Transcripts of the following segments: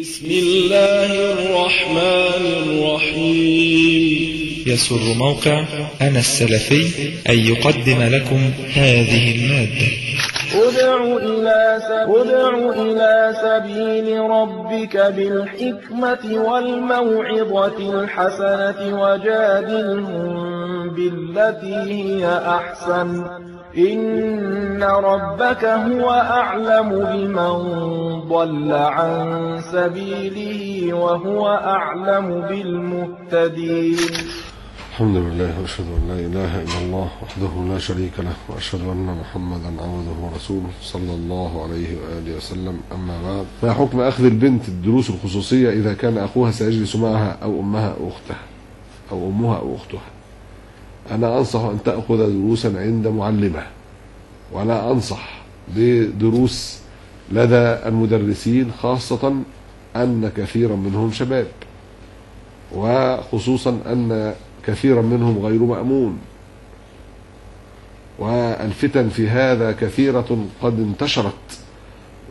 بسم الله الرحمن الرحيم. يسر موقع أنا السلفي أن يقدم لكم هذه المادة. ادع إلى سبيل ربك بالحكمة والموعظة الحسنة وجادلهم بالتي هي أحسن إن ربك هو أعلم بمن ضل عن سبيله وهو أعلم بالمهتدين. الحمد لله وأشهد أن لا إله إلا الله وحده لا شريك له وأشهد أن محمدا عبده ورسوله صلى الله عليه وآله وسلم. أما بعد، ما حكم أخذ البنت الدروس الخصوصية إذا كان أخوها سيجلس معها أو أمها أو أختها أو أمها أو أختها؟ أنا أنصح أن تأخذ دروسا عند معلمة، ولا أنصح بدروس لدى المدرسين، خاصة أن كثيرا منهم شباب، وخصوصا أن كثيرا منهم غير مأمون، والفتن في هذا كثيرة قد انتشرت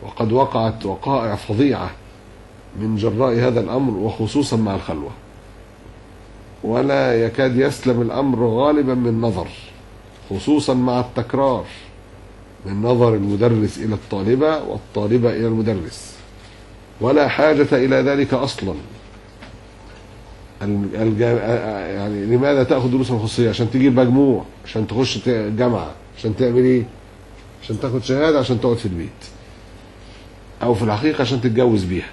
وقد وقعت وقائع فظيعة من جراء هذا الأمر، وخصوصا مع الخلوة، ولا يكاد يسلم الأمر غالبا من نظر، خصوصا مع التكرار من نظر المدرس إلى الطالبة والطالبة إلى المدرس، ولا حاجة إلى ذلك أصلا. يعني لماذا تأخذ دروس خصوصية؟ عشان تجيب مجموع، عشان تخش جامعة، عشان تعمل ايه؟ عشان تاخد شهادة، عشان تقعد في البيت، او في الحقيقة عشان تتجوز بيها.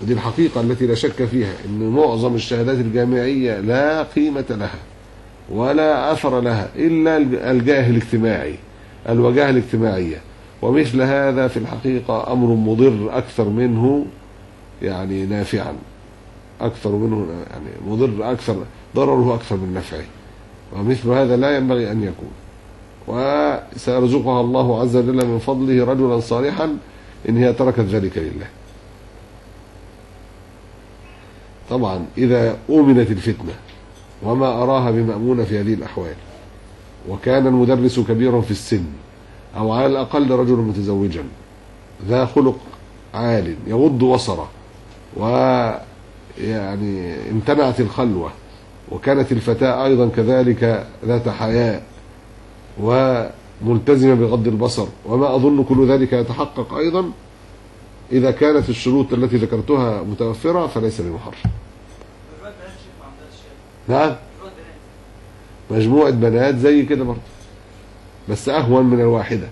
ودي الحقيقة التي لا شك فيها، ان معظم الشهادات الجامعية لا قيمة لها ولا اثر لها الا الجاه الاجتماعي، الوجاهة الاجتماعية، ومثل هذا في الحقيقة امر مضر اكثر منه يعني نافعا، أكثر منه يعني مضر، أكثر ضرره أكثر من نفعه، ومثل هذا لا ينبغي أن يكون. وسيرزقها الله عز وجل من فضله رجلا صالحا إن هي تركت ذلك لله. طبعا إذا أؤمنت الفتنة وما أراها بمأمونة في هذه الأحوال، وكان المدرس كبيرا في السن، أو على الأقل رجل متزوجا ذا خلق عال يغض بصره، يعني امتنعت الخلوة، وكانت الفتاة أيضا كذلك ذات حياء وملتزمة بغض البصر، وما أظن كل ذلك يتحقق أيضا إذا كانت الشروط التي ذكرتها متوفرة، فليس بمحرم. نعم، مجموعة بنات زي كده برضه، بس أهون من الواحدة،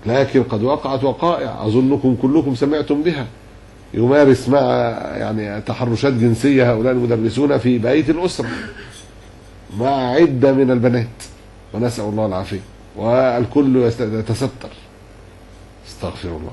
لكن قد وقعت وقائع أظنكم كلكم سمعتم بها، يمارس مع يعني تحرشات جنسية هؤلاء المدرسون في بيت الأسرة مع عدة من البنات، ونسأل الله العافية، والكل يتستر. استغفر الله.